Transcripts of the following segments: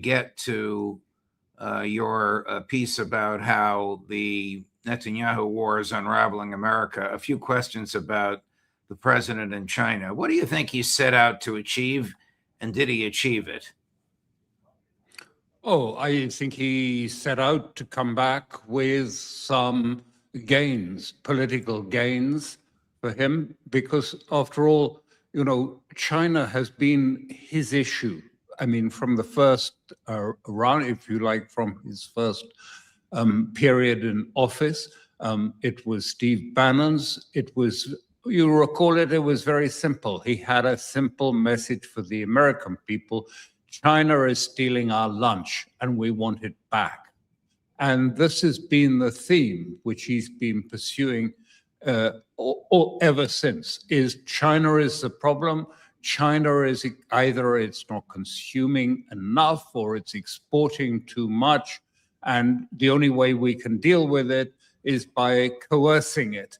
get to your piece about how the Netanyahu war is unraveling America, a few questions about the president in China. What do you think he set out to achieve, and did he achieve it? Oh, I think he set out to come back with some gains, political gains for him, because after all, China has been his issue. I mean, from the first round, if you like, from his first period in office, it was Steve Bannon's. It was, you recall it was very simple. He had a simple message for the American people. China is stealing our lunch and we want it back. And this has been the theme which he's been pursuing ever since, is China is the problem. China is either it's not consuming enough or it's exporting too much. And the only way we can deal with it is by coercing it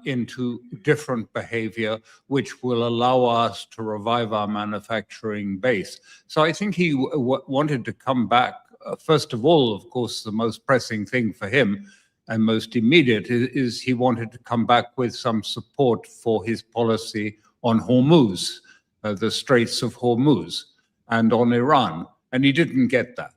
into different behavior, which will allow us to revive our manufacturing base. So I think he wanted to come back. First of all, of course, the most pressing thing for him and most immediate is he wanted to come back with some support for his policy on Hormuz, the Straits of Hormuz, and on Iran. And he didn't get that.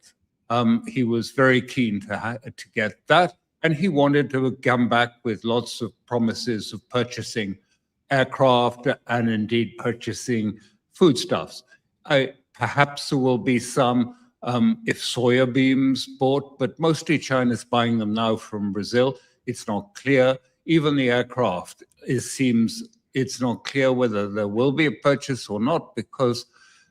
He was very keen to get that. And he wanted to come back with lots of promises of purchasing aircraft and indeed purchasing foodstuffs. Perhaps there will be some if soybeans bought, but mostly China's buying them now from Brazil. It's not clear. Even the aircraft, it seems it's not clear whether there will be a purchase or not, because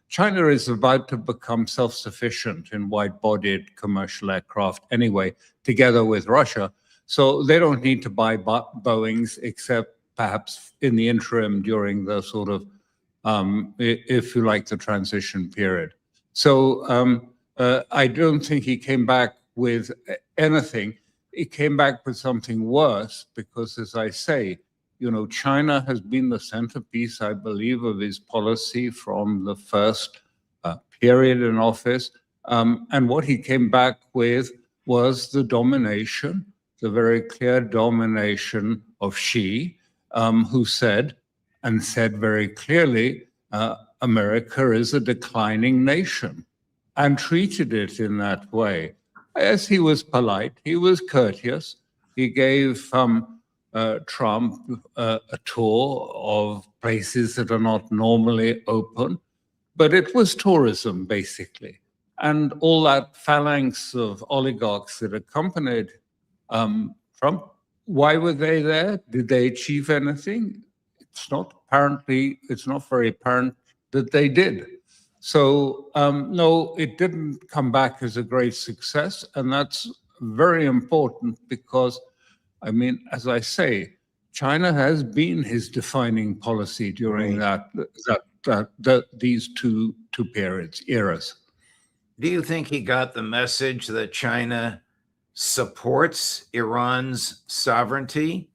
China is about to become self-sufficient in wide-bodied commercial aircraft anyway, together with Russia. So they don't need to buy Boeings, except perhaps in the interim during the sort of, if you like, the transition period. So I don't think he came back with anything. He came back with something worse because, as I say, China has been the centerpiece, I believe, of his policy from the first period in office. And what he came back with was the domination, the very clear domination of Xi, who said very clearly, America is a declining nation, and treated it in that way. Yes, he was polite, he was courteous, he gave Trump a tour of places that are not normally open, but it was tourism, basically. And all that phalanx of oligarchs that accompanied Trump, why were they there? Did they achieve anything? It's not very apparent that they did. So no, it didn't come back as a great success. And that's very important because, I mean, as I say, China has been his defining policy during these two eras. Do you think he got the message that China supports Iran's sovereignty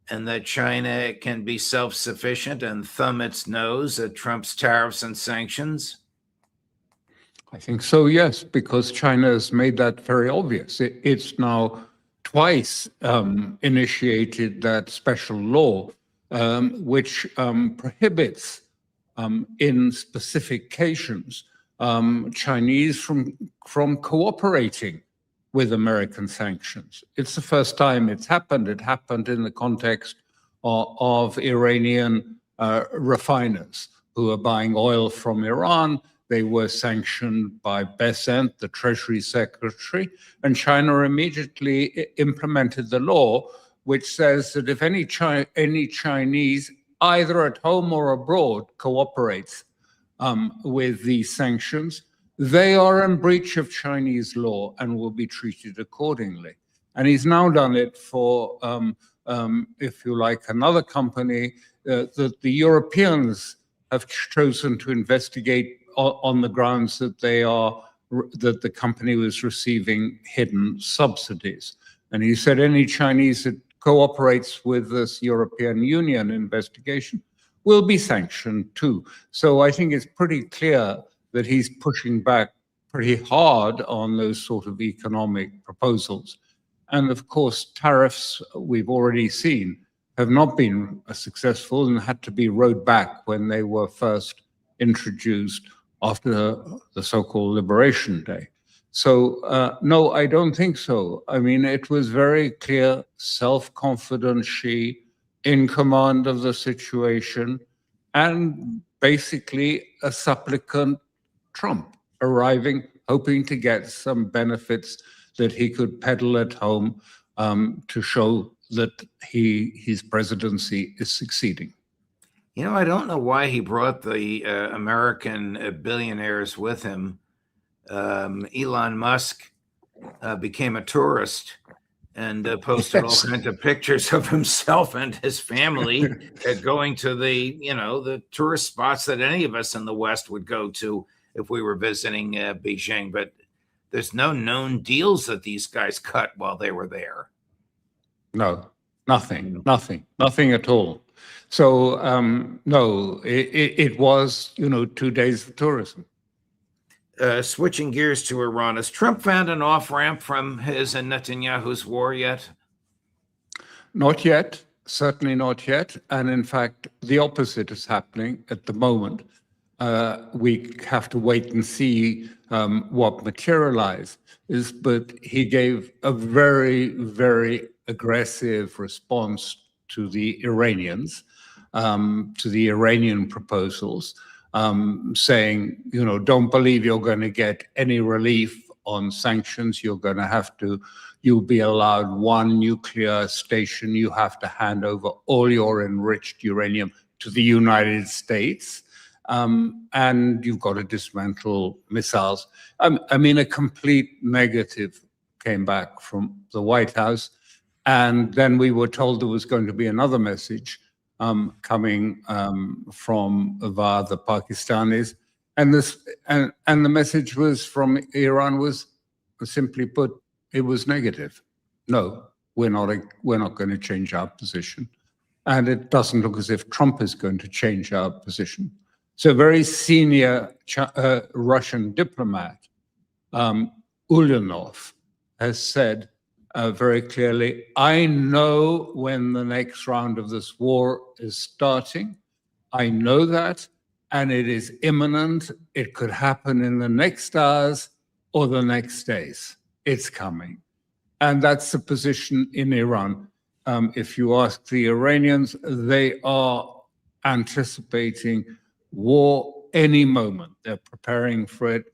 and that China can be self-sufficient and thumb its nose at Trump's tariffs and sanctions? I think so, yes, because China has made that very obvious. It's now twice initiated that special law, which prohibits, in specific occasions, Chinese from cooperating with American sanctions. It's the first time it's happened. It happened in the context of Iranian refiners who are buying oil from Iran. They were sanctioned by Besant, the Treasury Secretary, and China immediately implemented the law, which says that if any Chinese, either at home or abroad, cooperates with these sanctions, they are in breach of Chinese law and will be treated accordingly. And he's now done it for, if you like, another company that the Europeans have chosen to investigate on the grounds that that the company was receiving hidden subsidies. And he said any Chinese that cooperates with this European Union investigation will be sanctioned too. So I think it's pretty clear that he's pushing back pretty hard on those sort of economic proposals. And of course, tariffs, we've already seen, have not been successful and had to be rowed back when they were first introduced after the so-called Liberation Day. So no, I don't think so. I mean, it was very clear, self-confident Xi, in command of the situation, and basically a supplicant Trump arriving, hoping to get some benefits that he could peddle at home to show that his presidency is succeeding. You know, I don't know why he brought the American billionaires with him. Elon Musk became a tourist and posted all kinds of pictures of himself and his family going to the tourist spots that any of us in the West would go to if we were visiting Beijing. But there's no known deals that these guys cut while they were there. No, nothing at all. So no, it was 2 days of tourism. Switching gears to Iran, has Trump found an off-ramp from his and Netanyahu's war yet? Not yet, certainly not yet. And in fact, the opposite is happening at the moment. We have to wait and see what materializes. But he gave a very, very aggressive response to the Iranians, to the Iranian proposals, saying, don't believe you're going to get any relief on sanctions. You'll be allowed one nuclear station. You have to hand over all your enriched uranium to the United States. And you've got to dismantle missiles. I mean, a complete negative came back from the White House. And then we were told there was going to be another message coming from via the Pakistanis, and the message was from Iran was simply put, it was negative. No, we're not going to change our position, and it doesn't look as if Trump is going to change our position. So, a very senior Russian diplomat, Ulyanov, has said very clearly, I know when the next round of this war is starting. I know that, and it is imminent. It could happen in the next hours or the next days. It's coming. And that's the position in Iran. If you ask the Iranians, they are anticipating war any moment. They're preparing for it.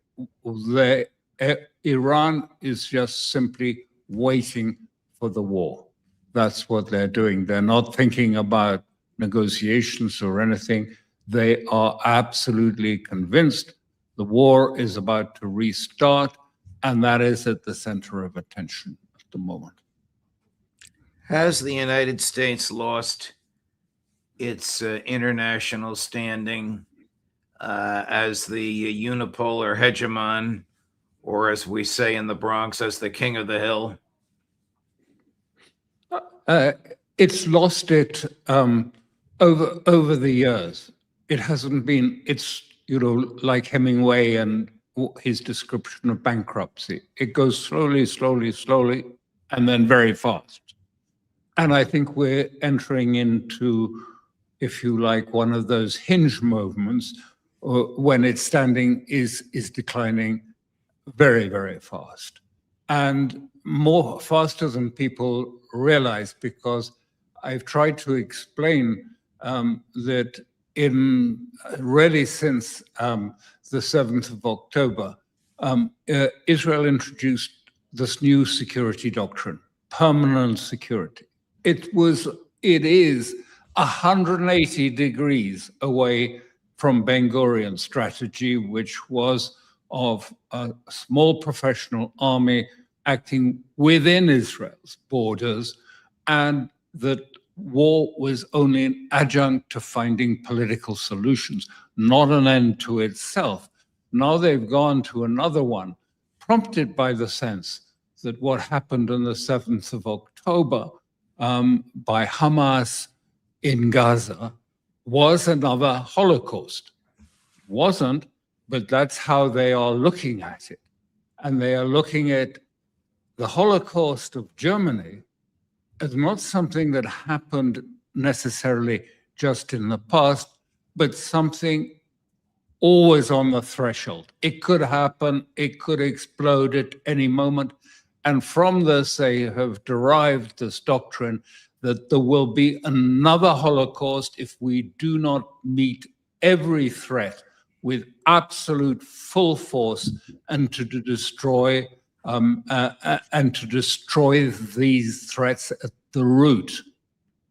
Iran is just simply waiting for the war. That's what they're doing. They're not thinking about negotiations or anything. They are absolutely convinced the war is about to restart, and that is at the center of attention at the moment. Has the United States lost its international standing as the unipolar hegemon, or as we say in the Bronx, as the king of the hill? It's lost it over the years. It hasn't been, it's, like Hemingway and his description of bankruptcy. It goes slowly, slowly, slowly, and then very fast. And I think we're entering into, if you like, one of those hinge movements when its standing is declining very, very fast. And more faster than people realize, because I've tried to explain that really since the 7th of October, Israel introduced this new security doctrine, permanent security. It is 180 degrees away from Ben-Gurion's strategy, which was of a small professional army acting within Israel's borders, and that war was only an adjunct to finding political solutions, not an end to itself. Now they've gone to another one, prompted by the sense that what happened on the 7th of October by Hamas in Gaza was another Holocaust. It wasn't, but that's how they are looking at it. and they are looking at the Holocaust of Germany as not something that happened necessarily just in the past, but something always on the threshold. It could happen, it could explode at any moment. And from this, they have derived this doctrine that there will be another Holocaust if we do not meet every threat with absolute full force and to destroy these threats at the root.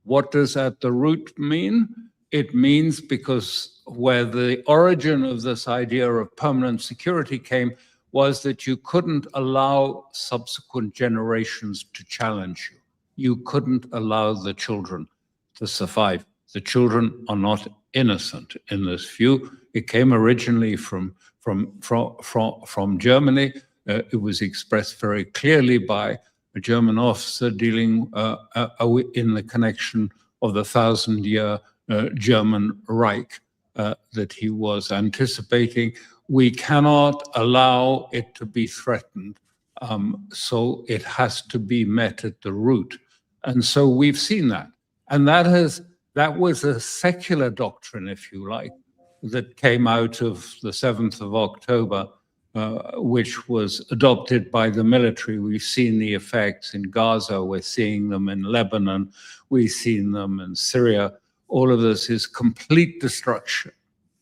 What does at the root mean? It means, because where the origin of this idea of permanent security came was that you couldn't allow subsequent generations to challenge you. You couldn't allow the children to survive. The children are not innocent in this view. It came originally from Germany. It was expressed very clearly by a German officer dealing in the connection of the 1,000-year German Reich that he was anticipating. We cannot allow it to be threatened, so it has to be met at the root. And so we've seen that. And that was a secular doctrine, if you like, that came out of the 7th of October, which was adopted by the military. We've seen the effects in Gaza, we're seeing them in Lebanon, we've seen them in Syria. All of this is complete destruction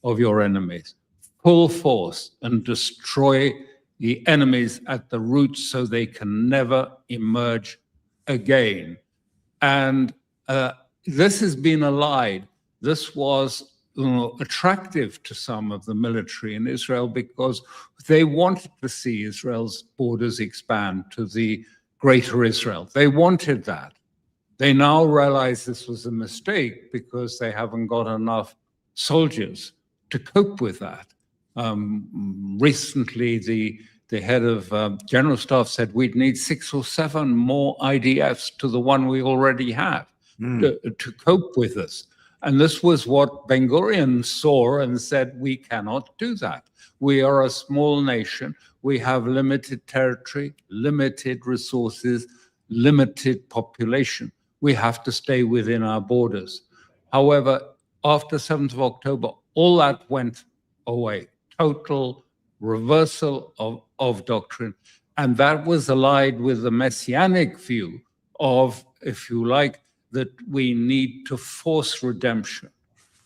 of your enemies, full force, and destroy the enemies at the root so they can never emerge again. And this has been allied. This was attractive to some of the military in Israel because they wanted to see Israel's borders expand to the greater Israel. They wanted that. They now realize this was a mistake because they haven't got enough soldiers to cope with that. Recently, the head of General Staff said we'd need 6 or 7 more IDFs to the one we already have to cope with this. And this was what Ben-Gurion saw and said, we cannot do that. We are a small nation. We have limited territory, limited resources, limited population. We have to stay within our borders. However, after 7th of October, all that went away. Total reversal of doctrine. And that was allied with the messianic view of, if you like, that we need to force redemption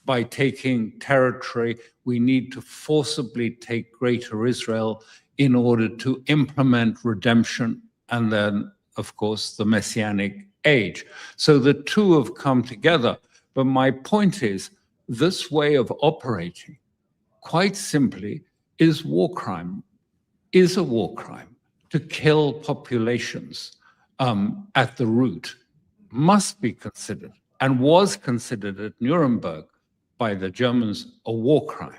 by taking territory. We need to forcibly take greater Israel in order to implement redemption and then, of course, the messianic age. So the two have come together. But my point is, this way of operating, quite simply, is war crime, is a war crime. To kill populations at the root must be considered, and was considered at Nuremberg by the Germans, a war crime,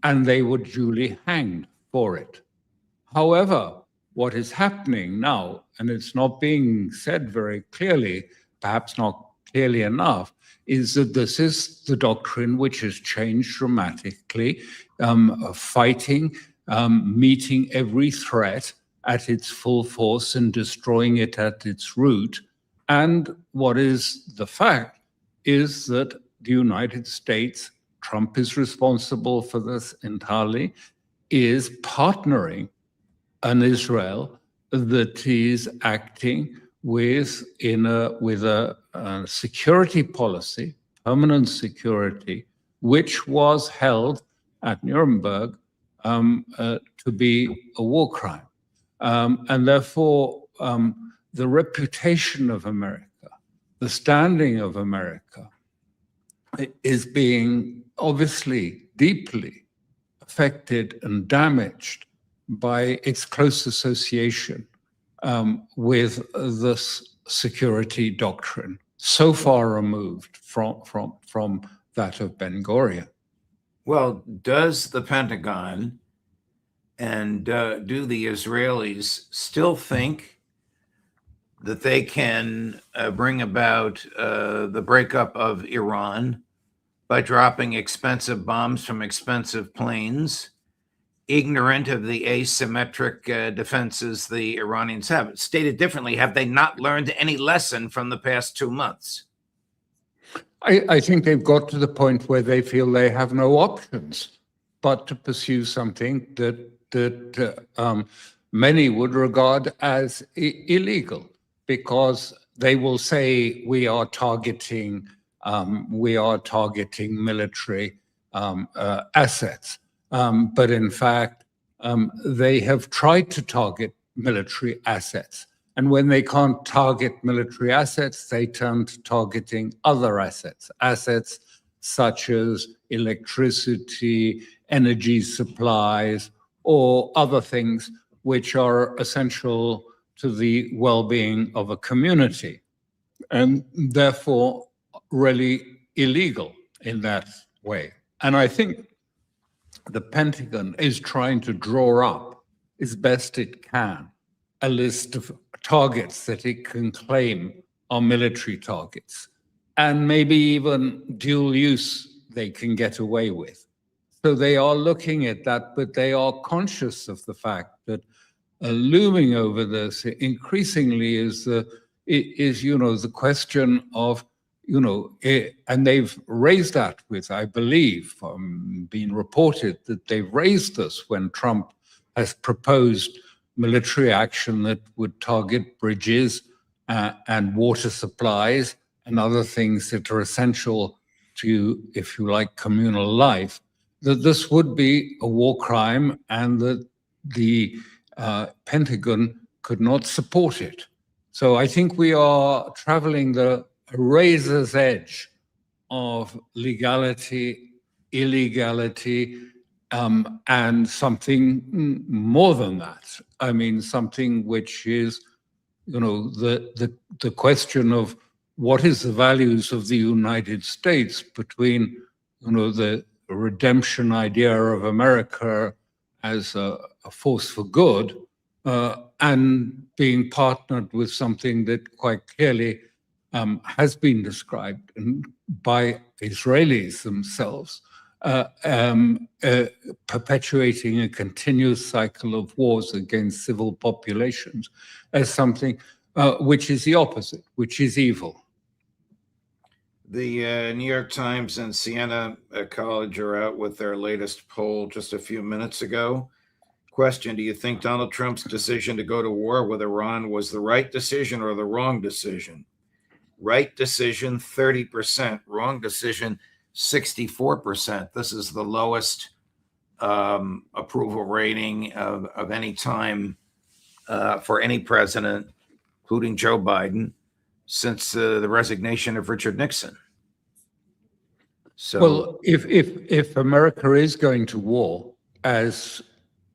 and they were duly hanged for it. However, what is happening now, and it's not being said very clearly, perhaps not clearly enough, is that this is the doctrine which has changed dramatically, fighting, meeting every threat at its full force and destroying it at its root. And what is the fact is that the United States, Trump is responsible for this entirely, is partnering an Israel that is acting with a security policy, permanent security, which was held at Nuremberg to be a war crime. And therefore, the reputation of America, the standing of America, is being obviously deeply affected and damaged by its close association with this security doctrine, so far removed from that of Ben-Gurion. Well, does the Pentagon and do the Israelis still think that they can bring about the breakup of Iran by dropping expensive bombs from expensive planes ignorant of the asymmetric defenses the Iranians have? Stated differently, have they not learned any lesson from the past 2 months? I think they've got to the point where they feel they have no options but to pursue something that many would regard as illegal, because they will say we are targeting military assets, but in fact they have tried to target military assets. And when they can't target military assets, they turn to targeting other assets, assets such as electricity, energy supplies, or other things which are essential to the well-being of a community, and therefore really illegal in that way. And I think the Pentagon is trying to draw up, as best it can, a list of targets that it can claim are military targets, and maybe even dual use they can get away with. So they are looking at that, but they are conscious of the fact that looming over this increasingly is the question of, and they've raised that with, I believe, been reported that they've raised this when Trump has proposed military action that would target bridges and water supplies and other things that are essential to, if you like, communal life, that this would be a war crime and that the Pentagon could not support it. So I think we are traveling the razor's edge of legality, illegality, and something more than that. I mean, something which is, the question of what is the values of the United States between, the redemption idea of America as a force for good, and being partnered with something that quite clearly has been described by Israelis themselves, perpetuating a continuous cycle of wars against civil populations as something which is the opposite, which is evil. The New York Times and Siena College are out with their latest poll just a few minutes ago. Question: do you think Donald Trump's decision to go to war with Iran was the right decision or the wrong decision? Right decision, 30%. Wrong decision, 64%. This is the lowest approval rating of any time for any president, including Joe Biden, since the resignation of Richard Nixon. So, well, if America is going to war, as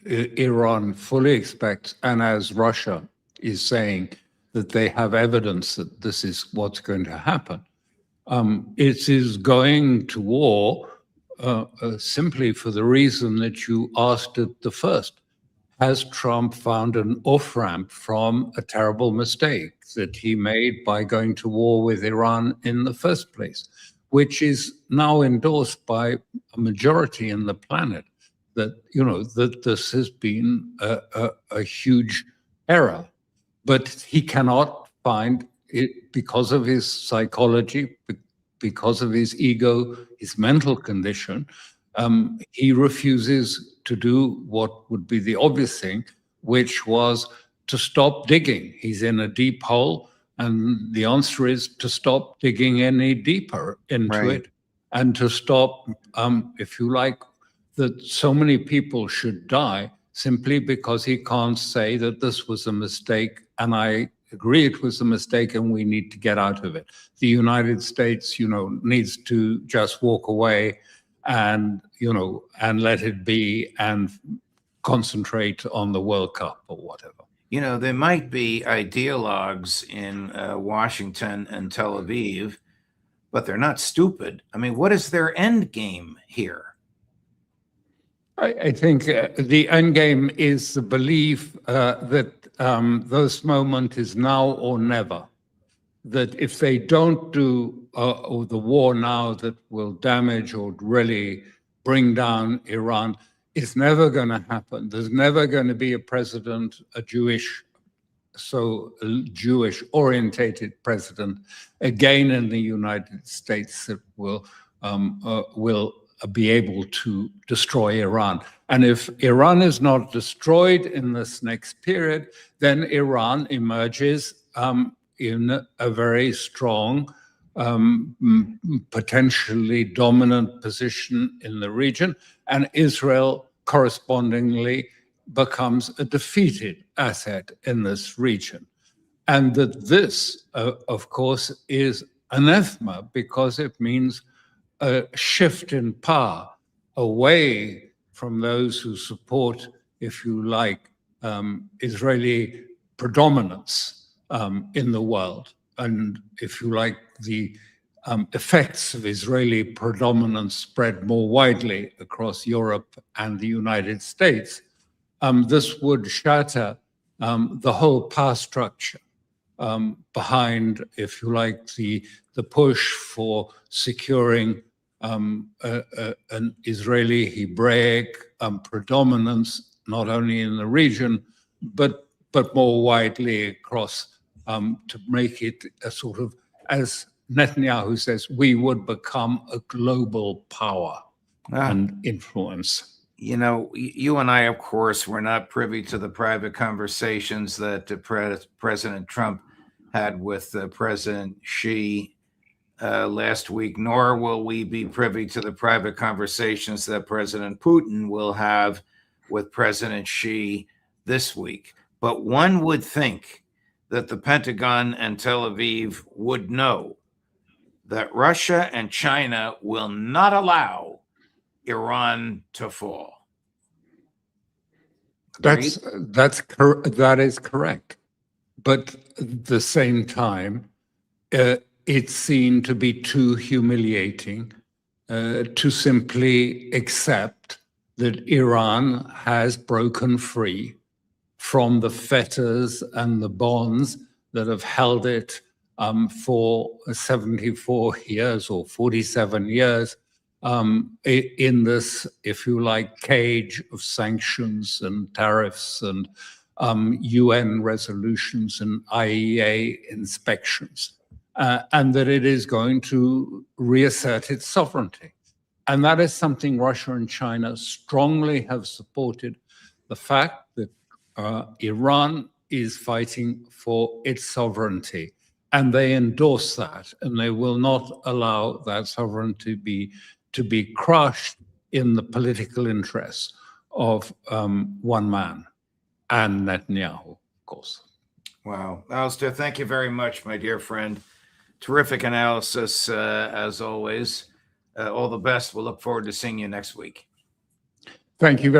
Iran fully expects, and as Russia is saying that they have evidence that this is what's going to happen, it is going to war simply for the reason that you asked at the first. Has Trump found an off-ramp from a terrible mistake that he made by going to war with Iran in the first place, which is now endorsed by a majority in the planet, that, that this has been a huge error. But he cannot find it because of his psychology, because of his ego, his mental condition. He refuses to do what would be the obvious thing, which was to stop digging. He's in a deep hole, and the answer is to stop digging any deeper into it, and to stop, if you like, that so many people should die simply because he can't say that this was a mistake, and I agree it was a mistake and we need to get out of it. The United States, needs to just walk away and, and let it be and concentrate on the World Cup or whatever. There might be ideologues in Washington and Tel Aviv, but they're not stupid. I mean, what is their end game here? I think the end game is the belief that this moment is now or never. That if they don't do the war now that will damage or really bring down Iran, It's never going to happen. There's never going to be a president, a Jewish orientated president again in the United States that will be able to destroy Iran. And if Iran is not destroyed in this next period, then Iran emerges in a very strong, potentially dominant position in the region, and Israel correspondingly becomes a defeated asset in this region. And that this, of course, is anathema because it means a shift in power away from those who support, if you like, Israeli predominance in the world. And if you like, the effects of Israeli predominance spread more widely across Europe and the United States. This would shatter the whole power structure behind, if you like, the push for securing an Israeli Hebraic predominance, not only in the region, but more widely across, to make it a sort of, as Netanyahu says, we would become a global power and influence. You know, you and I, of course, were not privy to the private conversations that President Trump had with President Xi last week, nor will we be privy to the private conversations that President Putin will have with President Xi this week. But one would think that the Pentagon and Tel Aviv would know that Russia and China will not allow Iran to fall. That is correct. But at the same time, it's seen to be too humiliating to simply accept that Iran has broken free from the fetters and the bonds that have held it for 74 years or 47 years in this, if you like, cage of sanctions and tariffs and UN resolutions and IEA inspections, and that it is going to reassert its sovereignty. And that is something Russia and China strongly have supported, the fact that Iran is fighting for its sovereignty. And they endorse that, and they will not allow that sovereignty to be crushed in the political interests of one man, and Netanyahu, of course. Wow. Alastair, thank you very much, my dear friend. Terrific analysis, as always. All the best. We'll look forward to seeing you next week. Thank you very much.